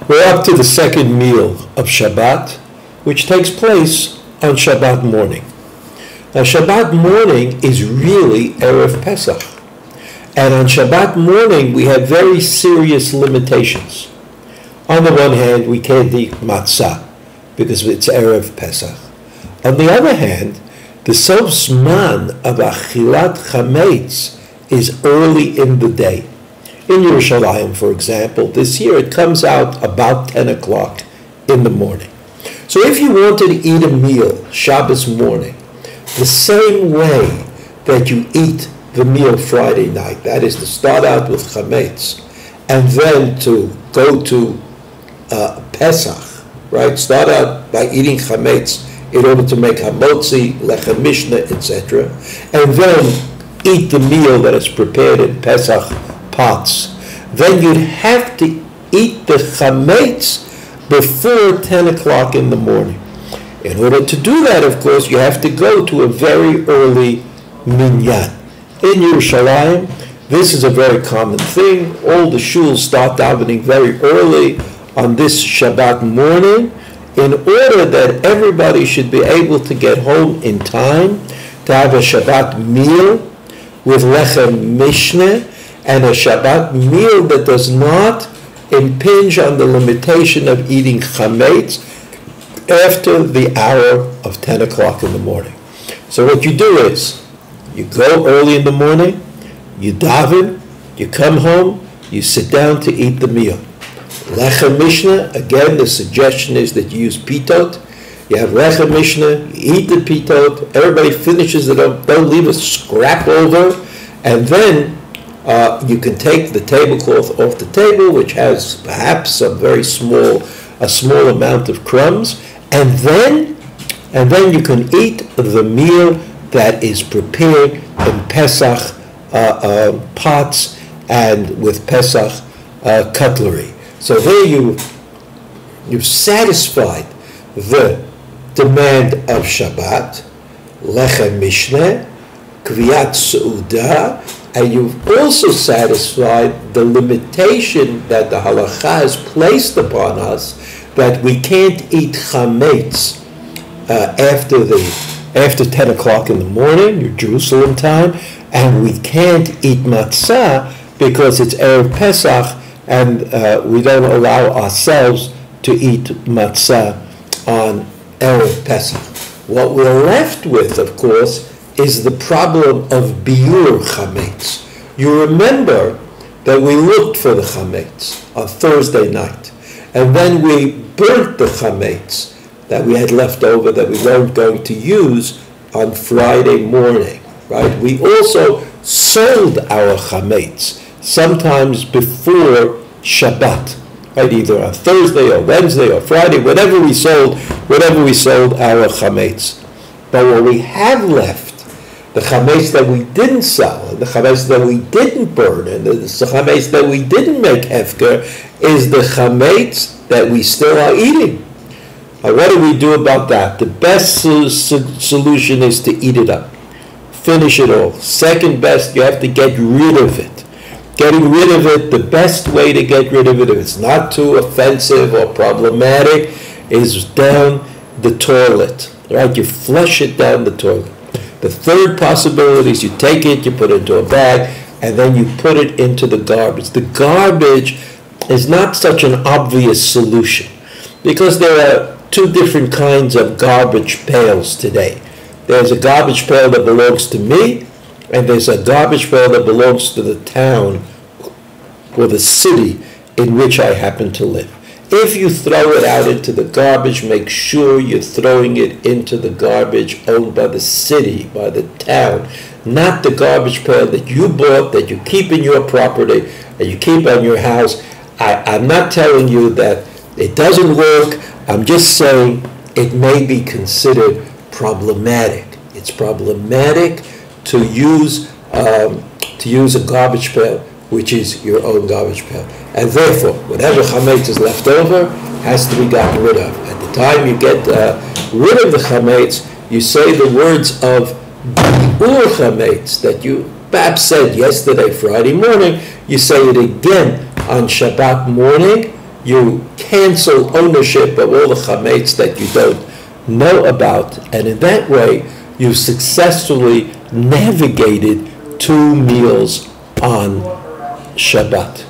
We're up to the second meal of Shabbat, which takes place on Shabbat morning. Now, Shabbat morning is really Erev Pesach. And on Shabbat morning, we have very serious limitations. On the one hand, we can't eat matzah because it's Erev Pesach. On the other hand, the Sof Zman of Achilat Chametz is early in the day. In Yerushalayim, for example, this year it comes out about 10 o'clock in the morning. So if you wanted to eat a meal Shabbos morning, the same way that you eat the meal Friday night, that is to start out with chametz and then to go to Pesach, right? Start out by eating chametz in order to make hamotzi, lechem mishnah, etc., and then eat the meal that is prepared in Pesach pots. Then you'd have to eat the chametz before 10 o'clock in the morning. In order to do that, of course, you have to go to a very early minyan. In Yerushalayim, this is a very common thing. All the shuls start davening very early on this Shabbat morning in order that everybody should be able to get home in time to have a Shabbat meal with lechem mishneh and a Shabbat meal that does not impinge on the limitation of eating chametz after the hour of 10 o'clock in the morning. So what you do is, you go early in the morning, you daven, you come home, you sit down to eat the meal. Lechem mishneh, again, the suggestion is that you use pitot. You have lechem mishneh, you eat the pitot, everybody finishes it up, don't leave a scrap over, and then you can take the tablecloth off the table, which has perhaps some very small amount of crumbs, and then you can eat the meal that is prepared in Pesach pots and with Pesach cutlery. So there you've satisfied the demand of Shabbat, lechem mishneh, kviyat seudah, and you've also satisfied the limitation that the halakha has placed upon us that we can't eat chametz after 10 o'clock in the morning, your Jerusalem time, and we can't eat matzah because it's Erev Pesach, and we don't allow ourselves to eat matzah on Erev Pesach. What we're left with, of course, is the problem of biur chametz. You remember that we looked for the chametz on Thursday night, and then we burnt the chametz that we had left over that we weren't going to use on Friday morning, right? We also sold our chametz sometimes before Shabbat, right? Either on Thursday or Wednesday or Friday, whatever we sold our chametz. But what we have left, the chametz that we didn't sell, and the chametz that we didn't burn, and the chametz that we didn't make hefker, is the chametz that we still are eating. Now, what do we do about that? The best solution is to eat it up. Finish it all. Second best, you have to get rid of it. Getting rid of it, the best way to get rid of it, if it's not too offensive or problematic, is down the toilet. Right? You flush it down the toilet. The third possibility is you take it, you put it into a bag, and then you put it into the garbage. The garbage is not such an obvious solution because there are two different kinds of garbage pails today. There's a garbage pail that belongs to me, and there's a garbage pail that belongs to the town or the city in which I happen to live. If you throw it out into the garbage, make sure you're throwing it into the garbage owned by the city, by the town, not the garbage pail that you bought, that you keep in your property, that you keep on your house. I'm not telling you that it doesn't work. I'm just saying it may be considered problematic. It's problematic to use a garbage pail which is your own garbage pail. And therefore, whatever chametz is left over has to be gotten rid of. At the time you get rid of the chametz, you say the words of biur chametz that you perhaps said yesterday, Friday morning. You say it again on Shabbat morning, you cancel ownership of all the chametz that you don't know about, and in that way, you successfully navigated 2 meals on Shabbat.